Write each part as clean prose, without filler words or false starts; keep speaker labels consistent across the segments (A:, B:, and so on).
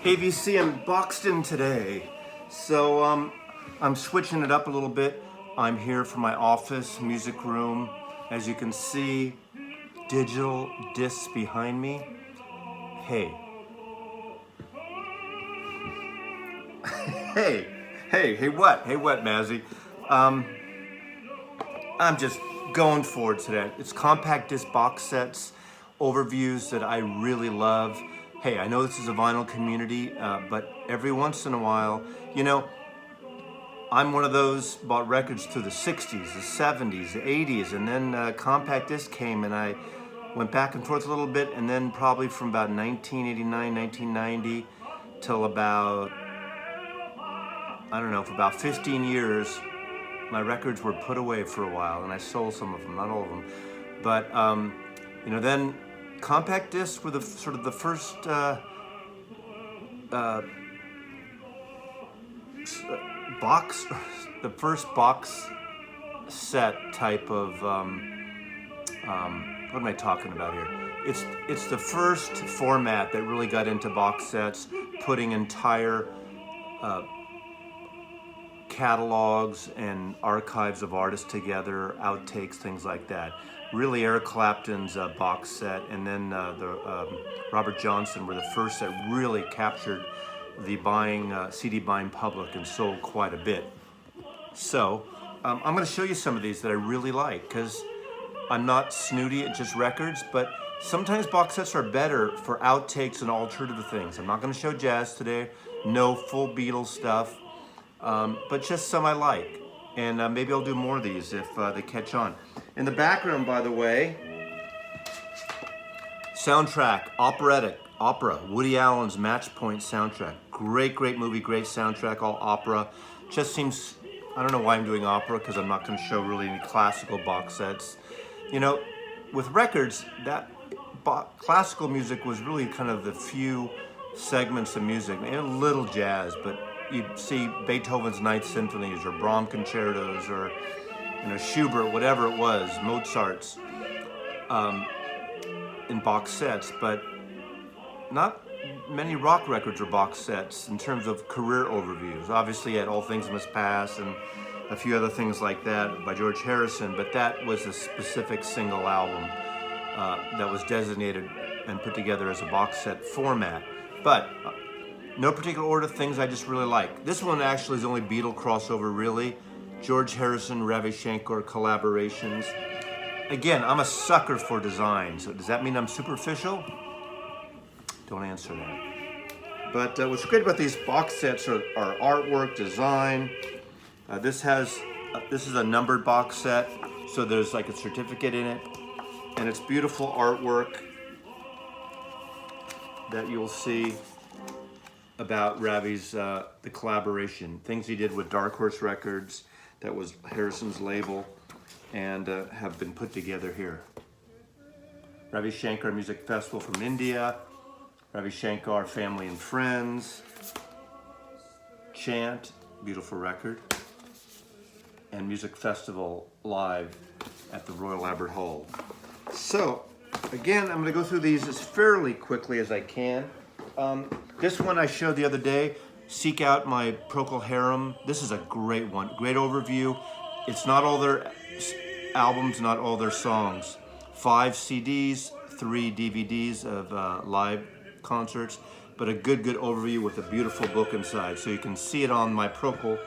A: Hey VC, I'm boxed in today. So I'm switching it up a little bit. I'm here for my office music room. As you can see, digital discs behind me. Hey. Hey what? Hey what, Mazzy? I'm just going for it today. It's compact disc box sets, overviews that I really love. Hey, I know this is a vinyl community, but every once in a while, I'm one of those bought records through the 60s, the 70s, the 80s, and then compact disc came and I went back and forth a little bit, and then probably from about 1989, 1990 till about, I don't know, for about 15 years, my records were put away for a while, and I sold some of them, not all of them. But then compact discs were the sort of the first box, the first box set type of. What am I talking about here? It's the first format that really got into box sets, putting entire catalogs and archives of artists together, outtakes, things like that. Really, Eric Clapton's box set, and then Robert Johnson were the first that really captured the CD buying public and sold quite a bit. So I'm going to show you some of these that I really like, because I'm not snooty at just records, but sometimes box sets are better for outtakes and alternative things. I'm not going to show jazz today, no full Beatles stuff. But just some I like, and maybe I'll do more of these if they catch on. In the background, by the way, soundtrack, opera, Woody Allen's Match Point soundtrack. Great movie, great soundtrack, all opera. Just seems, I don't know why I'm doing opera, because I'm not going to show really any classical box sets. With records, that classical music was really kind of the few segments of music, and a little jazz, but you see Beethoven's Ninth Symphonies or Brahms concertos or Schubert, whatever it was, Mozart's, in box sets, but not many rock records are box sets in terms of career overviews. Obviously, you had All Things Must Pass and a few other things like that by George Harrison, but that was a specific single album that was designated and put together as a box set format. But no particular order, things I just really like. This one actually is the only Beatle crossover, really. George Harrison, Ravi Shankar collaborations. Again, I'm a sucker for design, so does that mean I'm superficial? Don't answer that. But what's great about these box sets are artwork, design. This is a numbered box set, so there's like a certificate in it, and it's beautiful artwork that you'll see about Ravi's the collaboration, things he did with Dark Horse Records, that was Harrison's label, and have been put together here. Ravi Shankar Music Festival from India, Ravi Shankar Family and Friends, Chant, beautiful record, and Music Festival live at the Royal Albert Hall. So again, I'm going to go through these as fairly quickly as I can. This one I showed the other day, seek out my Procol Harum. This is a great one, great overview. It's not all their albums, not all their songs. 5 CDs, 3 DVDs of live concerts, but a good overview with a beautiful book inside, so you can see it on my Procol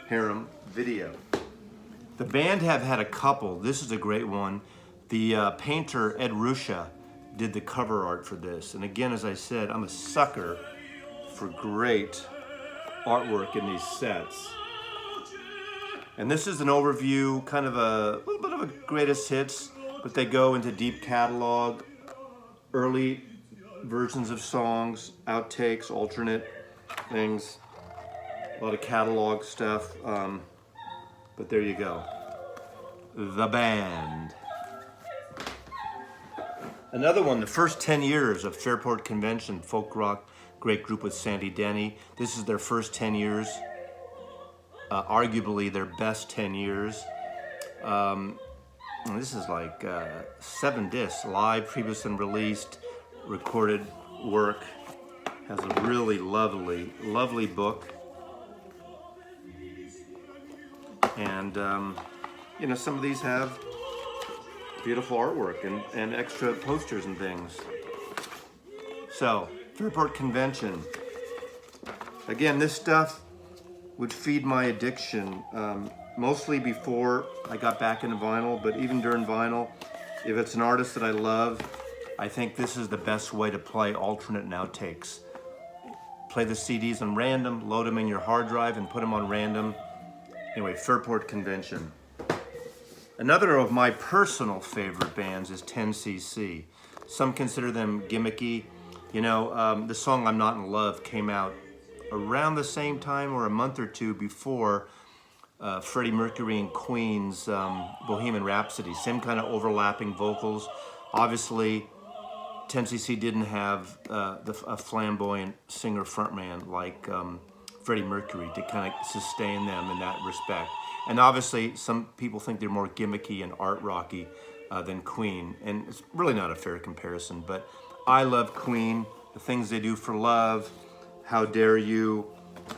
A: Harum video. The band have had a couple. This is a great one. The painter Ed Ruscha did the cover art for this. And again, as I said, I'm a sucker for great artwork in these sets. And this is an overview, kind of a little bit of a greatest hits, but they go into deep catalog, early versions of songs, outtakes, alternate things, a lot of catalog stuff. But there you go. The band. Another one, the first 10 years of Fairport Convention, folk rock, great group with Sandy Denny. This is their first 10 years, arguably their best 10 years. This is like 7 discs, live, previous and released, recorded work. has a really lovely book. And, you know, some of these have beautiful artwork and extra posters and things. So, Fairport Convention. Again, this stuff would feed my addiction, mostly before I got back into vinyl, but even during vinyl, if it's an artist that I love, I think this is the best way to play alternate and outtakes. Play the CDs on random, load them in your hard drive and put them on random. Anyway, Fairport Convention. Another of my personal favorite bands is 10cc. Some consider them gimmicky. You know, the song I'm Not in Love came out around the same time or a month or two before Freddie Mercury and Queen's Bohemian Rhapsody. Same kind of overlapping vocals. Obviously, 10cc didn't have a flamboyant singer frontman like Freddie Mercury to kind of sustain them in that respect. And obviously, some people think they're more gimmicky and art rocky than Queen, and it's really not a fair comparison, but I love Queen, the things they do for love, How Dare You,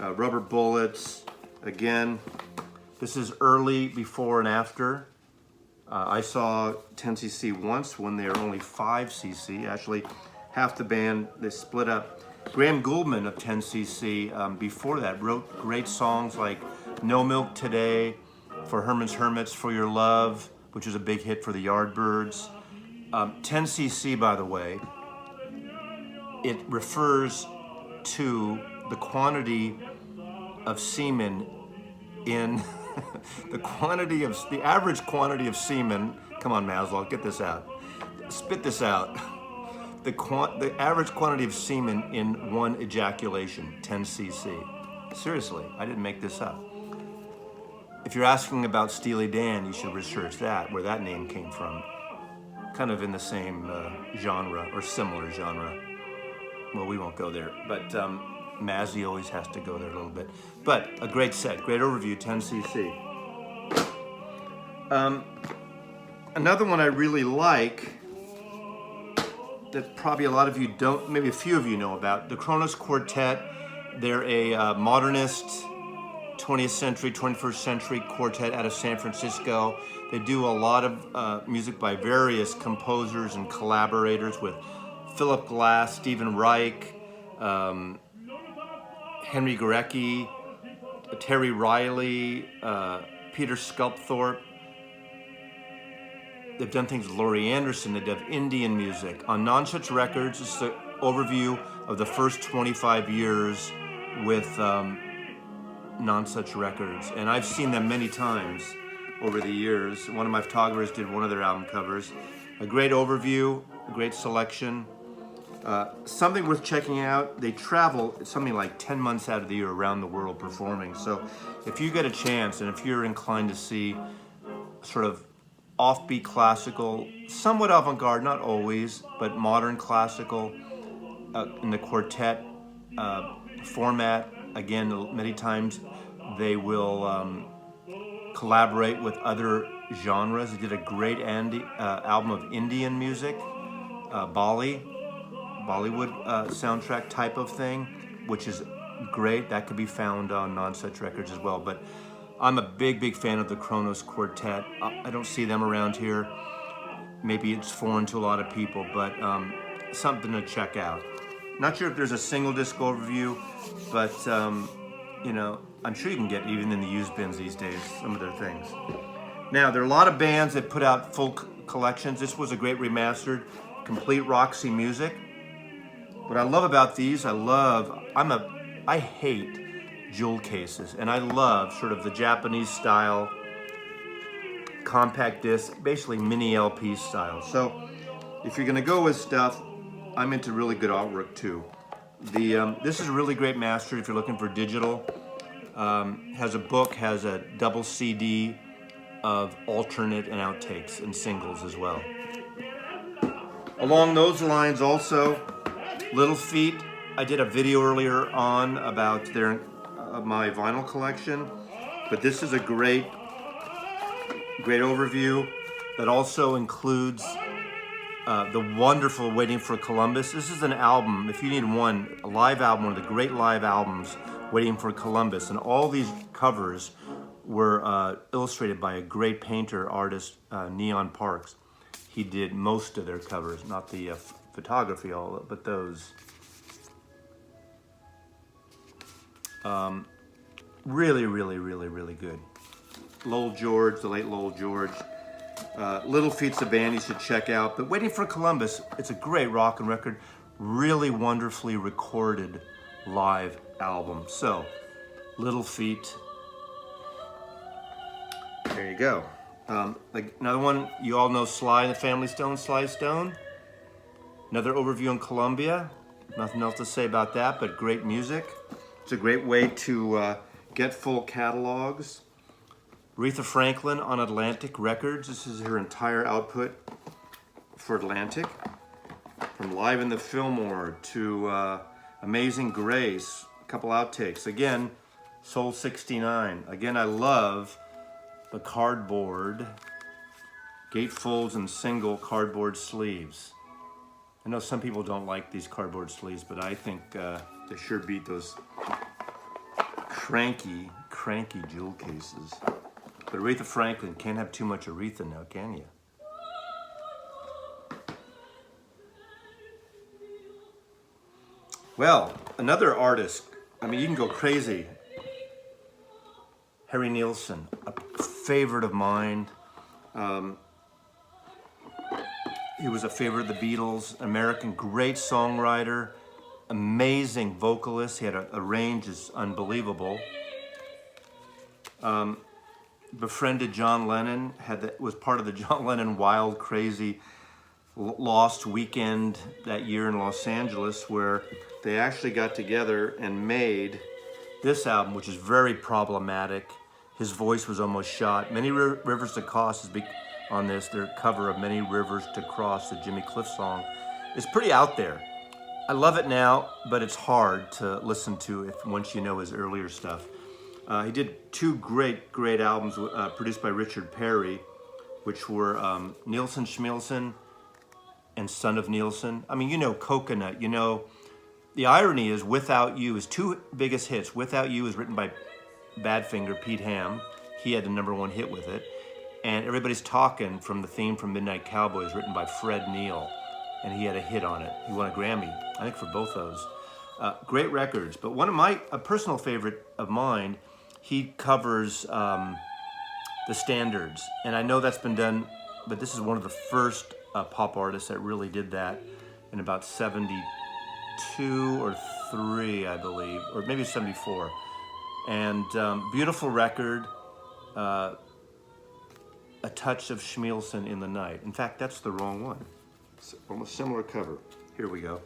A: Rubber Bullets. Again, this is early before and after. I saw 10cc once when they were only 5cc. Actually, half the band, they split up. Graham Gouldman of 10cc, before that, wrote great songs like No Milk Today, For Herman's Hermits, For Your Love, which was a big hit for the Yardbirds. 10cc, by the way, it refers to the quantity of semen in the average quantity of semen. Come on, Maslow, get this out. Spit this out. The average quantity of semen in one ejaculation, 10cc. Seriously, I didn't make this up. If you're asking about Steely Dan, you should research that, where that name came from. Kind of in the same genre, or similar genre. Well, we won't go there, but Mazzy always has to go there a little bit. But a great set, great overview, 10cc. Another one I really like, that probably a lot of you don't, maybe a few of you know about, the Kronos Quartet. They're a modernist, 20th century, 21st century quartet out of San Francisco. They do a lot of music by various composers and collaborators with Philip Glass, Stephen Reich, Henry Gorecki, Terry Riley, Peter Sculpthorpe. They've done things with Laurie Anderson. They have Indian music. On Non-Such Records, it's the overview of the first 25 years with Non-Such Records. And I've seen them many times over the years. One of my photographers did one of their album covers. A great overview, a great selection. Something worth checking out. They travel something like 10 months out of the year around the world performing. So if you get a chance and if you're inclined to see sort of offbeat classical, somewhat avant-garde, not always, but modern classical in the quartet format, again, many times they will collaborate with other genres. They did a great album of Indian music, Bollywood soundtrack type of thing, which is great. That could be found on Non-Such Records as well. But I'm a big fan of the Kronos Quartet. I don't see them around here. Maybe it's foreign to a lot of people, but something to check out. Not sure if there's a single disc overview, but you know, I'm sure you can get even in the used bins these days, some of their things. Now, there are a lot of bands that put out full collections. This was a great remastered, complete Roxy music. What I love about these, I hate jewel cases, and I love sort of the Japanese style compact disc, basically mini LP style. So if you're gonna go with stuff, I'm into really good artwork too. This is a really great master if you're looking for digital. Has a book, has a double CD of alternate and outtakes and singles as well. Along those lines also, Little Feat. I did a video earlier on about my vinyl collection, but this is a great overview that also includes the wonderful Waiting for Columbus. This is an album, if you need one, a live album, one of the great live albums, Waiting for Columbus. And all these covers were illustrated by a great painter, artist, Neon Parks. He did most of their covers, not the photography, all, but those. Really, really, really, really good. Lowell George, the late Lowell George. Little Feat's a band you should check out. But Waiting for Columbus, it's a great rockin' record. Really wonderfully recorded live album. So, Little Feat. There you go. Like another one, you all know Sly and the Family Stone, Sly Stone. Another overview on Columbia. Nothing else to say about that, but great music. It's a great way to get full catalogs. Aretha Franklin on Atlantic Records. This is her entire output for Atlantic. From Live in the Fillmore to Amazing Grace, a couple outtakes. Again, Soul 69. Again, I love the cardboard, gatefolds and single cardboard sleeves. I know some people don't like these cardboard sleeves, but I think they sure beat those cranky jewel cases. But Aretha Franklin, can't have too much Aretha now, can you? Well, another artist, I mean, you can go crazy. Harry Nilsson, a favorite of mine. He was a favorite of the Beatles, American great songwriter, amazing vocalist. He had a range is unbelievable. Befriended John Lennon, was part of the John Lennon wild, crazy, lost weekend that year in Los Angeles, where they actually got together and made this album, which is very problematic. His voice was almost shot. Many Rivers to Cross is on this. Their cover of Many Rivers to Cross, the Jimmy Cliff song, is pretty out there. I love it now, but it's hard to listen to once you know his earlier stuff. He did two great albums produced by Richard Perry, which were Nielsen Schmielsen and Son of Nielsen. I mean, you know Coconut, you know. The irony is Without You, his two biggest hits. Without You is written by Badfinger, Pete Ham. He had the #1 hit with it. And Everybody's Talking from the theme from Midnight Cowboy is written by Fred Neil. And he had a hit on it. He won a Grammy, I think, for both those. Great records. But one of a personal favorite of mine, he covers the standards. And I know that's been done, but this is one of the first pop artists that really did that in about 72 or 3, I believe, or maybe 74. And beautiful record, A Touch of Schmielsen in the Night. In fact, that's the wrong one. It's almost similar cover. Here we go.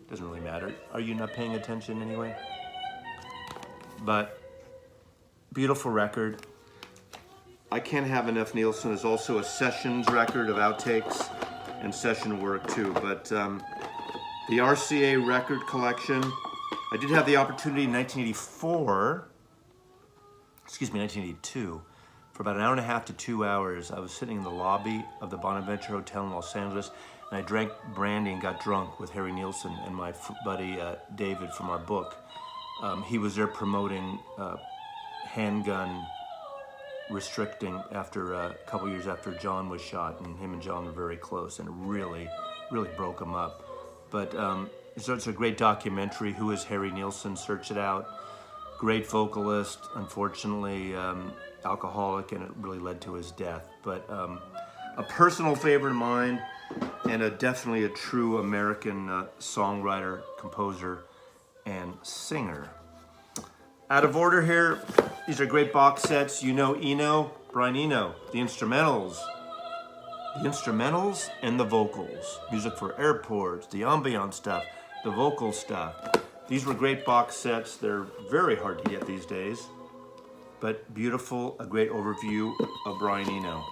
A: Doesn't really matter. Are you not paying attention anyway? But beautiful record. I Can't Have Enough Nielsen is also a sessions record of outtakes and session work too. But the RCA record collection, I did have the opportunity in 1982, for about an hour and a half to 2 hours. I was sitting in the lobby of the Bonaventure Hotel in Los Angeles, and I drank brandy and got drunk with Harry Nilsson and my buddy David from our book. He was there promoting handgun restricting after a couple years after John was shot, and him and John were very close, and it really broke him up. But so it's a great documentary. Who is Harry Nilsson? Search it out. Great vocalist, unfortunately alcoholic, and it really led to his death. But a personal favorite of mine, and definitely a true American songwriter, composer, and singer. Out of order here, these are great box sets. You know Eno, Brian Eno, the instrumentals and the vocals. Music for airports, the ambient stuff, the vocal stuff. These were great box sets. They're very hard to get these days, but beautiful, a great overview of Brian Eno.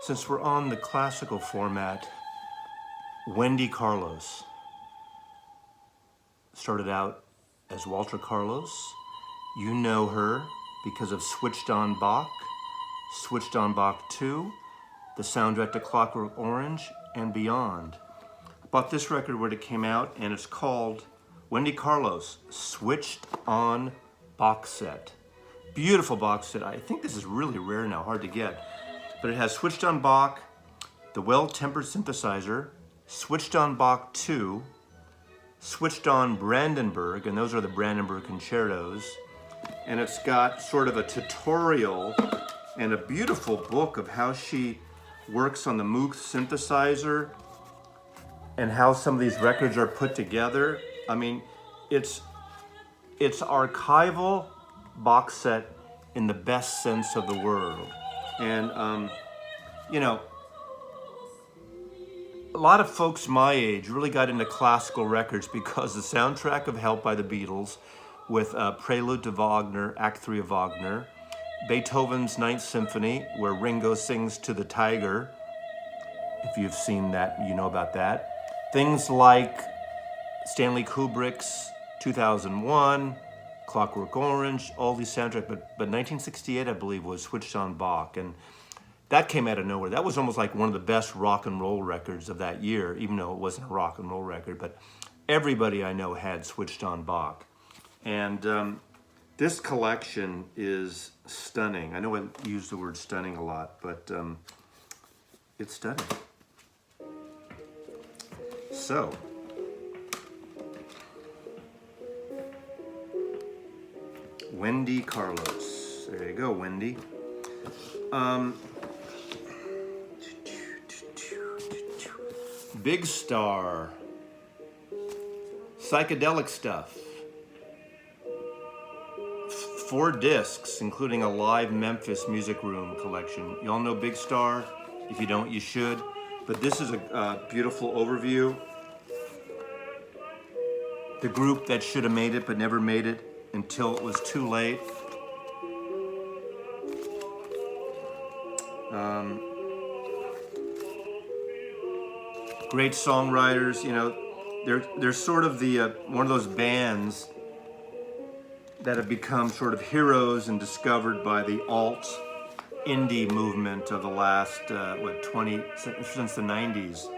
A: since we're on the classical format, Wendy Carlos started out as Walter Carlos. You know her because of Switched on Bach, Switched on Bach 2, the soundtrack to Clockwork Orange, and beyond. I bought this record when it came out, and it's called Wendy Carlos Switched on Box Set. Beautiful box set. I think this is really rare now, hard to get. But it has Switched on Bach, the Well-Tempered Synthesizer, Switched on Bach 2, Switched on Brandenburg, and those are the Brandenburg concertos. And it's got sort of a tutorial and a beautiful book of how she works on the Moog synthesizer and how some of these records are put together. I mean, it's archival box set in the best sense of the word. And, you know, a lot of folks my age really got into classical records because the soundtrack of Help by the Beatles with Prelude to Wagner, Act 3 of Wagner, Beethoven's Ninth Symphony, where Ringo sings to the tiger. If you've seen that, you know about that. Things like Stanley Kubrick's 2001, Clockwork Orange, all these soundtracks, but 1968, I believe, was Switched on Bach, and that came out of nowhere. That was almost like one of the best rock and roll records of that year, even though it wasn't a rock and roll record, but everybody I know had Switched on Bach. And this collection is stunning. I know I use the word stunning a lot, but it's stunning. So, Wendy Carlos. There you go, Wendy. Big Star. Psychedelic stuff. 4 discs, including a live Memphis Music Room collection. You all know Big Star. If you don't, you should. But this is a beautiful overview. The group that should have made it but never made it until it was too late. Great songwriters, you know, they're sort of the one of those bands that have become sort of heroes and discovered by the alt indie movement of the last, since the 90s.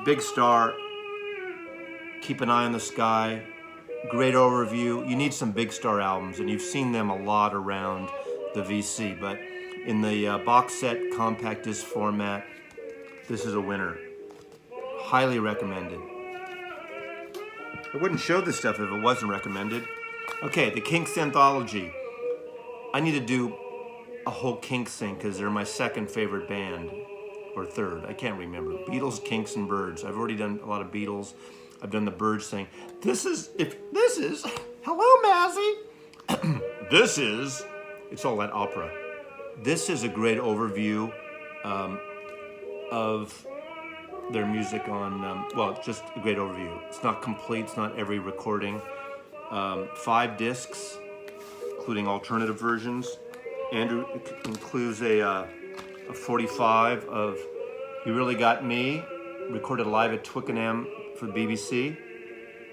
A: Big Star, Keep an Eye on the Sky, great overview. You need some Big Star albums, and you've seen them a lot around the VC, but in the box set compact disc format, this is a winner. Highly recommended. I wouldn't show this stuff if it wasn't recommended. Okay, the Kinks anthology. I need to do a whole Kinks thing because they're my second favorite band, or third, I can't remember. Beatles, Kinks, and Byrds. I've already done a lot of Beatles. I've done the Byrds thing. Hello, Mazzy. It's all that opera. This is a great overview of their music on, just a great overview. It's not complete, it's not every recording. 5 discs, including alternative versions. Andrew includes a 45 of You Really Got Me, recorded live at Twickenham for the BBC,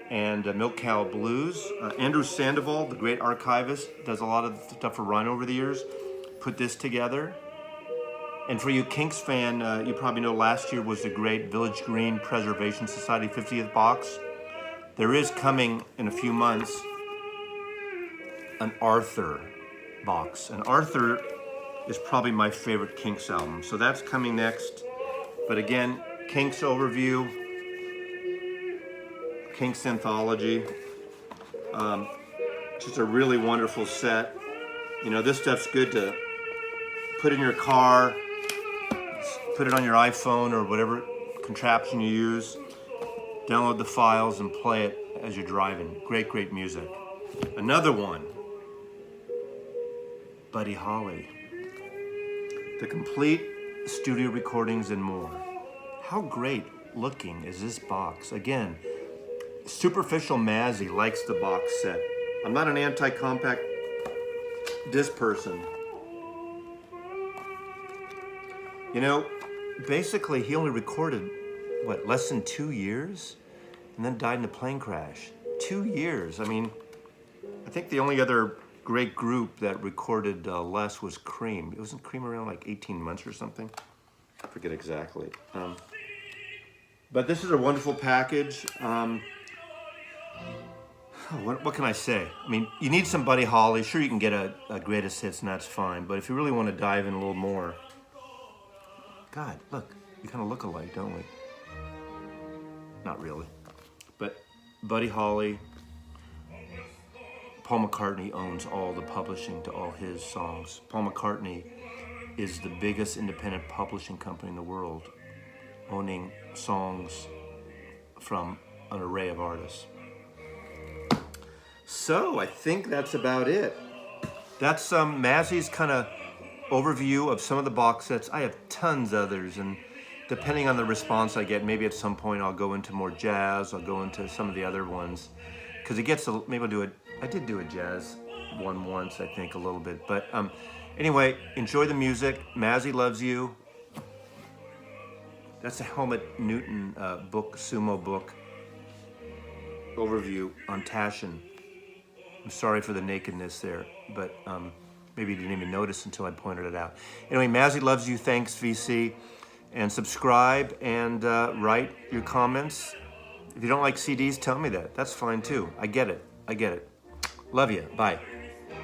A: and Milk Cow Blues. Andrew Sandoval, the great archivist, does a lot of stuff for Rhino over the years, put this together. And for you Kinks fan, you probably know last year was the great Village Green Preservation Society 50th box. There is coming in a few months an Arthur box. And Arthur is probably my favorite Kinks album. So that's coming next. But again, Kinks overview, Kinks anthology. Just a really wonderful set. You know, this stuff's good to put in your car, put it on your iPhone or whatever contraption you use, download the files and play it as you're driving. Great, great music. Another one, Buddy Holly. The complete studio recordings and more. How great looking is this box? Again, superficial Mazzy likes the box set. I'm not an anti-compact disc person. You know, basically he only recorded, what, less than 2 years? And then died in a plane crash. 2 years. I mean, I think the only other great group that recorded less was Cream. It wasn't Cream around like 18 months or something? I forget exactly. But this is a wonderful package. What can I say? I mean, you need some Buddy Holly. Sure, you can get a greatest hits, and that's fine. But if you really want to dive in a little more, God, look, we kind of look alike, don't we? Not really. But Buddy Holly, Paul McCartney owns all the publishing to all his songs. Paul McCartney is the biggest independent publishing company in the world, owning songs from an array of artists. So I think that's about it. That's Mazzy's kind of overview of some of the box sets. I have tons others, and depending on the response I get, maybe at some point I'll go into more jazz. I'll go into some of the other ones, because it gets maybe I'll do it. I did do a jazz one once, I think, a little bit. But anyway, enjoy the music. Mazzy loves you. That's a Helmut Newton book, sumo book overview on Taschen. I'm sorry for the nakedness there, but maybe you didn't even notice until I pointed it out. Anyway, Mazzy loves you. Thanks, VC. And subscribe and write your comments. If you don't like CDs, tell me that. That's fine too. I get it. I get it. Love you. Bye.